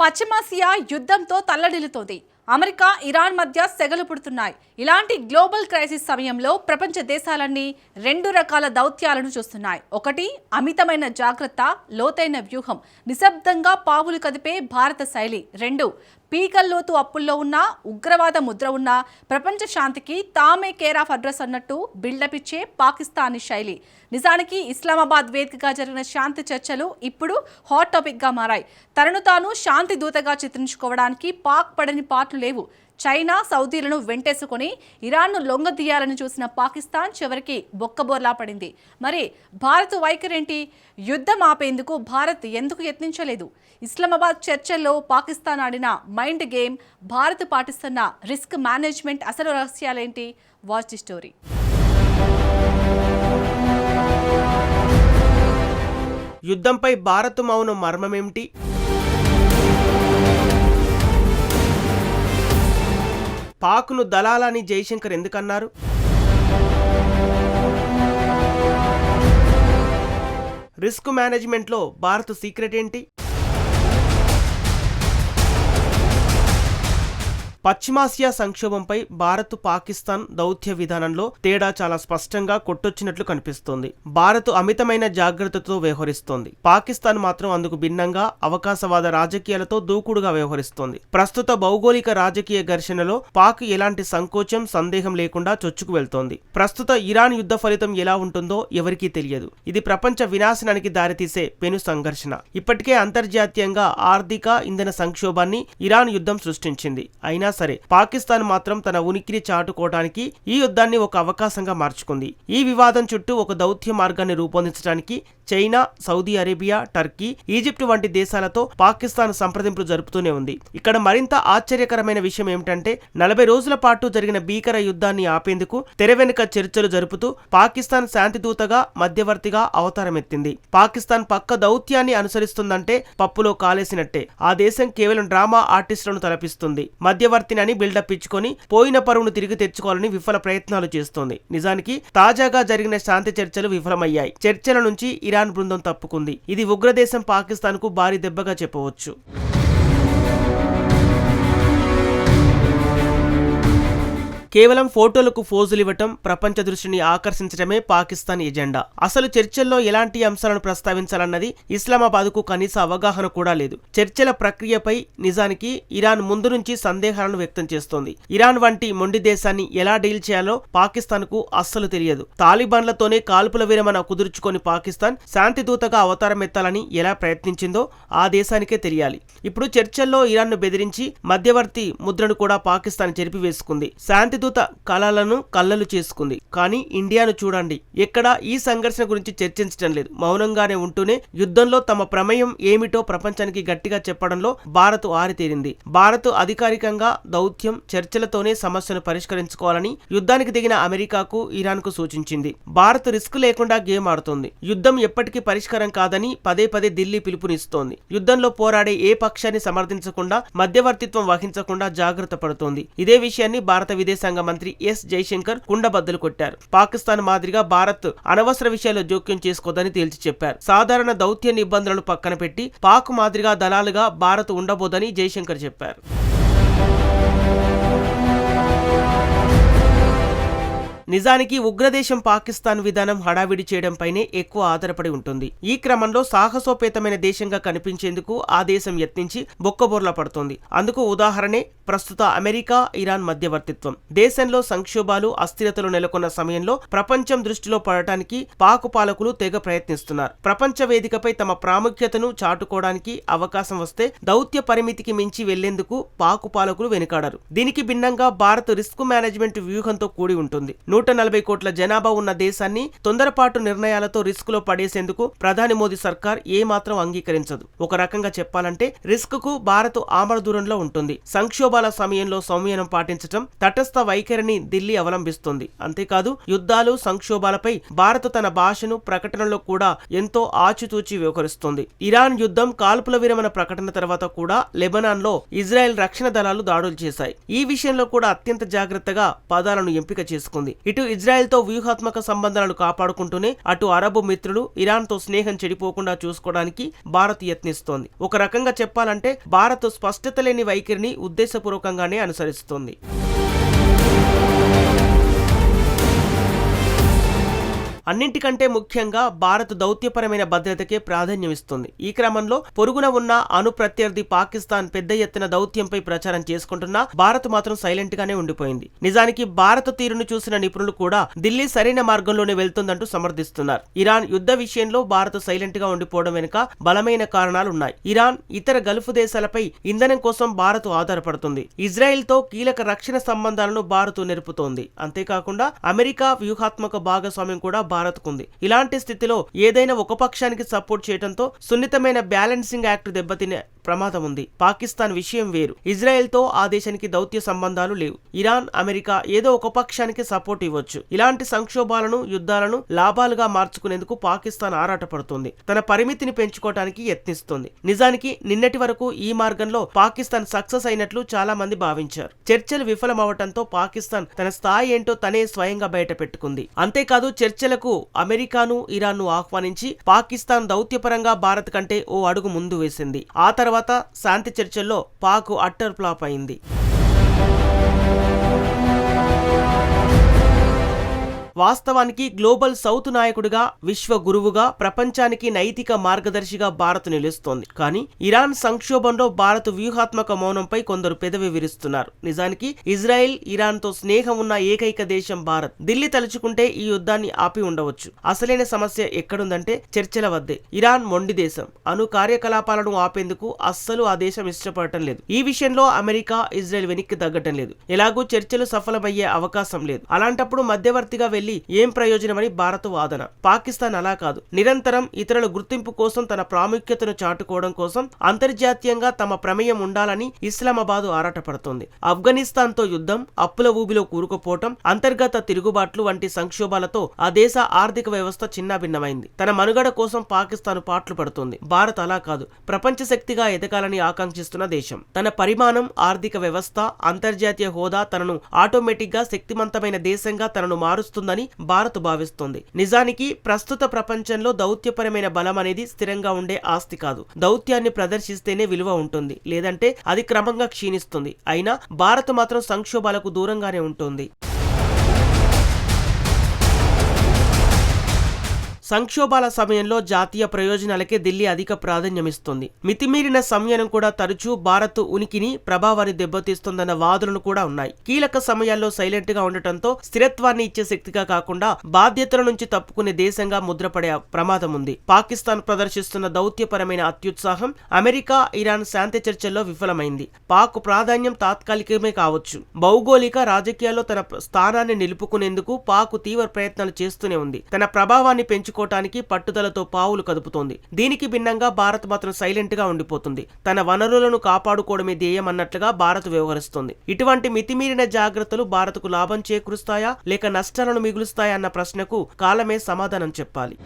పశ్చిమాసియా యుద్ధంతో తల్లడిల్లుతోంది. America, Iran మధ్య సెగలు పుడుతున్నాయి. ఇలాంటి గ్లోబల్ క్రైసిస్ సమయంలో ప్రపంచ దేశాలన్నీ రెండు రకాల దౌత్యాలను చూస్తున్నాయి. ఒకటి అమితమైన జాగ్రత్త, లోతైన వ్యూహం, నిశ్శబ్దంగా పావులు కదిపే భారత శైలి. రెండు పీకల్లోతు అప్పుల్లో ఉన్న, ఉగ్రవాద ముద్ర ఉన్న, ప్రపంచ శాంతికి తామే కేర్ ఆఫ్ అడ్రస్ అన్నట్టు బిల్డప్ ఇచ్చే పాకిస్తానీ శైలి. నిజానికి ఇస్లామాబాద్ వేదికగా జరిగిన శాంతి చర్చలు ఇప్పుడు హాట్ టాపిక్గా మారాయి. తనను తాను శాంతి దూతగా చిత్రించుకోవడానికి పాక్ పడని పాటలు లేవు. చైనా, సౌదీలను వెంటేసుకుని ఇరాన్ను లొంగదీయాలని చూసిన పాకిస్తాన్ చివరికి బొక్కబోర్లా పడింది. మరి భారత్ వైఖరేంటి? యుద్ధం ఆపేందుకు భారత్ ఎందుకు యత్నించలేదు? ఇస్లామాబాద్ చర్చల్లో పాకిస్తాన్ ఆడిన మైండ్ గేమ్, భారత్ పాటిస్తున్న రిస్క్ మేనేజ్మెంట్ అసలు రహస్యాలేంటి? Watch the story. యుద్ధంపై భారత్ మౌనం మర్మమేమిటి? పాక్ను దళాలని జైశంకర్ ఎందుకన్నారు? రిస్క్ మేనేజ్మెంట్లో భారత్ సీక్రెట్ ఏంటి? పశ్చిమాసియా సంక్షోభంపై భారత్, పాకిస్తాన్ దౌత్య విధానంలో తేడా చాలా స్పష్టంగా కొట్టొచ్చినట్లు కనిపిస్తోంది. భారత్ అమితమైన జాగ్రత్తతో వ్యవహరిస్తోంది. పాకిస్తాన్ మాత్రం అందుకు భిన్నంగా అవకాశవాద రాజకీయాలతో దూకుడుగా వ్యవహరిస్తోంది. ప్రస్తుత భౌగోళిక రాజకీయ ఘర్షణలో పాక్ ఎలాంటి సంకోచం, సందేహం లేకుండా చొచ్చుకు వెళ్తోంది. ప్రస్తుత ఇరాన్ యుద్ధ ఫలితం ఎలా ఉంటుందో ఎవరికీ తెలియదు. ఇది ప్రపంచ వినాశనానికి దారితీసే పెను సంఘర్షణ. ఇప్పటికే అంతర్జాతీయంగా ఆర్థిక, ఇంధన సంక్షోభాన్ని ఇరాన్ యుద్ధం సృష్టించింది. అయినా సరే పాకిస్తాన్ మాత్రం తన ఉనికిని చాటుకోవడానికి ఈ యుద్ధాన్ని ఒక అవకాశంగా మార్చుకుంది. ఈ వివాదం చుట్టూ ఒక దౌత్య మార్గాన్ని రూపొందించడానికి China, Saudi Arabia, Turkey, Egypt వంటి దేశాలతో పాకిస్తాన్ సంప్రదింపులు జరుపుతూనే ఉంది. ఇక్కడ మరింత ఆశ్చర్యకరమైన విషయం ఏమిటంటే 40 రోజుల పాటు జరిగిన భీకర యుద్ధాన్ని ఆపేందుకు తెర వెనుక చర్చలు జరుపుతూ పాకిస్తాన్ శాంతిదూతగా, మధ్యవర్తిగా అవతారమెత్తింది. పాకిస్తాన్ పక్క దౌత్యాన్ని అనుసరిస్తుందంటే పప్పులో కాలేసినట్టే. ఆ దేశం కేవలం డ్రామా ఆర్టిస్టులను తలపిస్తుంది. మధ్యవర్తిని బిల్డప్ ఇచ్చుకొని పోయిన పరువును తిరిగి తెచ్చుకోవాలని విఫల ప్రయత్నాలు చేస్తోంది. నిజానికి తాజాగా జరిగిన శాంతి చర్చలు విఫలమయ్యాయి. చర్చల నుంచి ఇరాన్ బృందం తప్పుకుంది. ఇది ఉగ్రదేశం పాకిస్తాన్ కు భారీ దెబ్బగా చెప్పవచ్చు. కేవలం ఫోటోలకు ఫోజులు ఇవ్వటం, ప్రపంచ దృష్టిని ఆకర్షించడమే పాకిస్తాన్ ఎజెండా. అసలు చర్చల్లో ఎలాంటి అంశాలను ప్రస్తావించాలన్నది ఇస్లామాబాద్కు కనీస అవగాహన కూడా లేదు. చర్చల ప్రక్రియపై నిజానికి ఇరాన్ ముందు నుంచి సందేహాలను వ్యక్తం చేస్తోంది. ఇరాన్ వంటి మొండి దేశాన్ని ఎలా డీల్ చేయాలో పాకిస్తాన్కు అస్సలు తెలియదు. తాలిబాన్లతోనే కాల్పుల విరమణ కుదుర్చుకొని పాకిస్తాన్ శాంతిదూతగా అవతారం ఎత్తాలని ఎలా ప్రయత్నించిందో ఆ దేశానికే తెలియాలి. ఇప్పుడు చర్చల్లో ఇరాన్ను బెదిరించి మధ్యవర్తి ముద్రను కూడా పాకిస్తాన్ చెరిపివేసుకుంది. శాంతిదూత కళలను కళ్ళలు చేసుకుంది. కానీ ఇండియాను చూడండి, ఎక్కడా ఈ సంఘర్షణ గురించి చర్చించడం లేదు. మౌనంగానే ఉంటూనే యుద్ధంలో తమ ప్రమేయం ఏమిటో ప్రపంచానికి గట్టిగా చెప్పడంలో భారత్ ఆరితేరింది. భారత్ అధికారికంగా దౌత్యం, చర్చలతోనే సమస్యను పరిష్కరించుకోవాలని యుద్ధానికి దిగిన అమెరికాకు, ఇరాన్కు సూచించింది. భారత్ రిస్క్ లేకుండా గేమ్ ఆడుతోంది. యుద్ధం ఎప్పటికీ పరిష్కారం కాదని పదే పదే ఢిల్లీ పిలుపునిస్తోంది. యుద్ధంలో పోరాడే ఏ పక్షాన్ని సమర్థించకుండా, మధ్యవర్తిత్వం వహించకుండా జాగ్రత్త పడుతోంది. ఇదే విషయాన్ని భారత విదేశాంగ మంత్రి ఎస్ జైశంకర్ కుండబద్దలు కొట్టారు. పాకిస్తాన్ మాదిరిగా భారత్ అనవసర విషయాల్లో జోక్యం చేసుకోదని తేల్చి చెప్పారు. సాధారణ దౌత్య నిబంధనలు పక్కన పెట్టి పాక్ మాదిరిగా దళాలుగా భారత్ ఉండబోదని జైశంకర్ చెప్పారు. నిజానికి ఉగ్రదేశం పాకిస్తాన్ విధానం హడావిడి చేయడంపైనే ఎక్కువ ఆధారపడి ఉంటుంది. ఈ క్రమంలో సాహసోపేతమైన దేశంగా కనిపించేందుకు ఆ దేశం యత్నించి బొక్కబోర్లా పడుతోంది. అందుకు ఉదాహరణే ప్రస్తుత అమెరికా, ఇరాన్ మధ్యవర్తిత్వం. దేశంలో సంక్షోభాలు, అస్థిరతలు నెలకొన్న సమయంలో ప్రపంచం దృష్టిలో పడటానికి పాక్ పాలకులు తెగ ప్రయత్నిస్తున్నారు. ప్రపంచ వేదికపై తమ ప్రాముఖ్యతను చాటుకోవడానికి అవకాశం వస్తే దౌత్య పరిమితికి మించి వెళ్లేందుకు పాక్ పాలకులు వెనుకాడరు. దీనికి భిన్నంగా భారత్ రిస్క్ మేనేజ్మెంట్ వ్యూహంతో కూడి ఉంటుంది. 140 కోట్ల జనాభా ఉన్న దేశాన్ని తొందరపాటు నిర్ణయాలతో రిస్క్ లో పడేసేందుకు ప్రధాని మోదీ సర్కార్ ఏమాత్రం అంగీకరించదు. ఒక రకంగా చెప్పాలంటే రిస్క్ కు భారత్ ఆమడ దూరంలో ఉంటుంది. సంక్షోభాల సంక్షోభాల సమయంలో సంయమనం పాటించటం, తటస్థ వైఖరిని ఢిల్లీ అవలంబిస్తుంది. అంతేకాదు యుద్ధాలు, సంక్షోభాలపై భారత్ తన భాషను, ప్రకటనలో కూడా ఎంతో ఆచితూచి వ్యవహరిస్తుంది. ఇరాన్ యుద్ధం కాల్పుల విరమణ ప్రకటన తర్వాత కూడా లెబనాన్ లో ఇజ్రాయెల్ రక్షణ దళాలు దాడులు చేశాయి. ఈ విషయంలో కూడా అత్యంత జాగ్రత్తగా పదాలను ఎంపిక చేసుకుంది. ఇటు ఇజ్రాయెల్ తో వ్యూహాత్మక సంబంధాలను కాపాడుకుంటూనే అటు అరబు మిత్రులు ఇరాన్ తో స్నేహం చెడిపోకుండా చూసుకోవడానికి భారత్ యత్నిస్తోంది. ఒక రకంగా చెప్పాలంటే భారత్ స్పష్టత లేని వైఖరిని ఉద్దేశపూర్వకంగానే అనుసరిస్తోంది. అన్నింటికంటే ముఖ్యంగా భారత్ దౌత్యపరమైన భద్రతకే ప్రాధాన్యమిస్తుంది. ఈ క్రమంలో పొరుగున ఉన్న అణు ప్రత్యర్థి పాకిస్తాన్ పెద్ద ఎత్తున దౌత్యంపై ప్రచారం చేసుకుంటున్నా భారత్ మాత్రం సైలెంట్ గానే ఉండిపోయింది. నిజానికి భారత తీరును చూసిన నిపుణులు కూడా ఢిల్లీ సరైన మార్గంలోనే వెళ్తుందంటూ సమర్థిస్తున్నారు. ఇరాన్ యుద్ధ విషయంలో భారత్ సైలెంట్ గా ఉండిపోవడం వెనుక బలమైన కారణాలున్నాయి. ఇరాన్, ఇతర గల్ఫ్ దేశాలపై ఇంధనం కోసం భారత్ ఆధారపడుతుంది. ఇజ్రాయెల్ తో కీలక రక్షణ సంబంధాలను భారత్ నెరుపుతోంది. అంతేకాకుండా అమెరికా వ్యూహాత్మక భాగస్వామ్యం కూడా భారత్కుంది. ఇలాంటి స్థితిలో ఏదైనా ఒక పక్షానికి సపోర్ట్ చేయడంతో సున్నితమైన బ్యాలెన్సింగ్ యాక్ట్ దెబ్బతినే ప్రమాదం ఉంది. పాకిస్తాన్ విషయం వేరు. ఇజ్రాయెల్ తో ఆ దేశానికి దౌత్య సంబంధాలు లేవు. ఇరాన్, అమెరికా ఏదో ఒక పక్షానికి సపోర్ట్ ఇవ్వచ్చు. ఇలాంటి సంక్షోభాలను, యుద్ధాలను లాభాలుగా మార్చుకునేందుకు పాకిస్తాన్ ఆరాటపడుతుంది. తన పరిమితిని పెంచుకోవడానికి యత్నిస్తుంది. నిజానికి నిన్నటి వరకు ఈ మార్గంలో పాకిస్తాన్ సక్సెస్ అయినట్లు చాలా మంది భావించారు. చర్చలు విఫలమవటంతో పాకిస్తాన్ తన స్థాయి ఏంటో తనే స్వయంగా బయట పెట్టుకుంది. అంతేకాదు చర్చలకు అమెరికాను, ఇరాన్ను ఆహ్వానించి పాకిస్తాన్ దౌత్యపరంగా భారత్ కంటే ఓ అడుగు ముందు వేసింది. ఆ తర్వాత శాంతి చర్చల్లో పాక్ అట్టర్ ఫ్లాప్ అయింది. వాస్తవానికి గ్లోబల్ సౌత్ నాయకుడిగా, విశ్వ గురువుగా, ప్రపంచానికి నైతిక మార్గదర్శిగా భారత్ నిలుస్తోంది. కానీ ఇరాన్ సంక్షోభంలో భారత్ వ్యూహాత్మక మౌనంపై కొందరు పెదవి విరుస్తున్నారు. నిజానికి ఇజ్రాయెల్, ఇరాన్ తో స్నేహం ఉన్న ఏకైక దేశం భారత్. ఢిల్లీ తలుచుకుంటే ఈ యుద్ధాన్ని ఆపి ఉండవచ్చు. అసలైన సమస్య ఎక్కడుందంటే చర్చల వద్దే. ఇరాన్ మొండి దేశం. అణు కార్యకలాపాలను ఆపేందుకు అస్సలు ఆ దేశం ఇష్టపడటం లేదు. ఈ విషయంలో అమెరికా, ఇజ్రాయెల్ వెనక్కి తగ్గటం లేదు. ఎలాగూ చర్చలు సఫలమయ్యే అవకాశం లేదు. అలాంటప్పుడు మధ్యవర్తిగా వెళ్లి ఏం ప్రయోజనమని భారత్ వాదన. పాకిస్తాన్ అలా కాదు. నిరంతరం ఇతరుల గుర్తింపు కోసం, తన ప్రాముఖ్యతను చాటుకోవడం కోసం అంతర్జాతీయంగా తమ ప్రమేయం ఉండాలని ఇస్లామాబాద్ ఆరాటపడుతోంది. ఆఫ్ఘనిస్తాన్ తో యుద్ధం, అప్పుల ఊబిలో కూరుకుపోవటం, అంతర్గత తిరుగుబాట్లు వంటి సంక్షోభాలతో ఆ దేశ ఆర్థిక వ్యవస్థ చిన్నాభిన్నమైంది. తన మనుగడ కోసం పాకిస్తాన్ పాట్లు పడుతుంది. భారత్ అలా కాదు. ప్రపంచ శక్తిగా ఎదగాలని ఆకాంక్షిస్తున్న దేశం. తన పరిమాణం, ఆర్థిక వ్యవస్థ, అంతర్జాతీయ హోదా తనను ఆటోమేటిక్ గా శక్తివంతమైన దేశంగా తనను మారుస్తుందని భారత్ భావిస్తోంది. నిజానికి ప్రస్తుత ప్రపంచంలో దౌత్యపరమైన బలం అనేది స్థిరంగా ఉండే ఆస్తి కాదు. దౌత్యాన్ని ప్రదర్శిస్తేనే విలువ ఉంటుంది, లేదంటే అది క్రమంగా క్షీణిస్తుంది. అయినా భారత్ మాత్రం సంక్షోభాలకు దూరంగానే ఉంటుంది. సంక్షోభాల సమయంలో జాతీయ ప్రయోజనాలకే ఢిల్లీ అధిక ప్రాధాన్యమిస్తుంది. మితిమీరిన సంయమనం కూడా తరచూ భారత్ ఉనికిని, ప్రభావాన్ని దెబ్బతీస్తుందన్న వాదనలు కూడా ఉన్నాయి. కీలక సమయాల్లో సైలెంట్ గా ఉండటంతో స్థిరత్వాన్ని ఇచ్చే శక్తిగా కాకుండా బాధ్యతల నుంచి తప్పుకునే దేశంగా ముద్రపడే ప్రమాదం ఉంది. పాకిస్తాన్ ప్రదర్శిస్తున్న దౌత్యపరమైన అత్యుత్సాహం అమెరికా, ఇరాన్ శాంతి చర్చల్లో విఫలమైంది. పాక్ ప్రాధాన్యం తాత్కాలికమే కావచ్చు. భౌగోళిక, రాజకీయాల్లో తన స్థానాన్ని నిలుపుకునేందుకు పాక్ తీవ్ర ప్రయత్నాలు చేస్తూనే ఉంది. తన ప్రభావాన్ని పెంచుకోవడానికి పట్టుదలతో పావులు కదుపుతోంది. దీనికి భిన్నంగా భారత్ మాత్రం సైలెంట్ గా ఉండిపోతుంది. తన వనరులను కాపాడుకోవడమే ధ్యేయం అన్నట్లుగా భారత్ వ్యవహరిస్తుంది. ఇటువంటి మితిమీరిన జాగ్రత్తలు భారత్కు లాభం చేకూరుస్తాయా లేక నష్టాలను మిగులుస్తాయా అన్న ప్రశ్నకు కాలమే సమాధానం చెప్పాలి.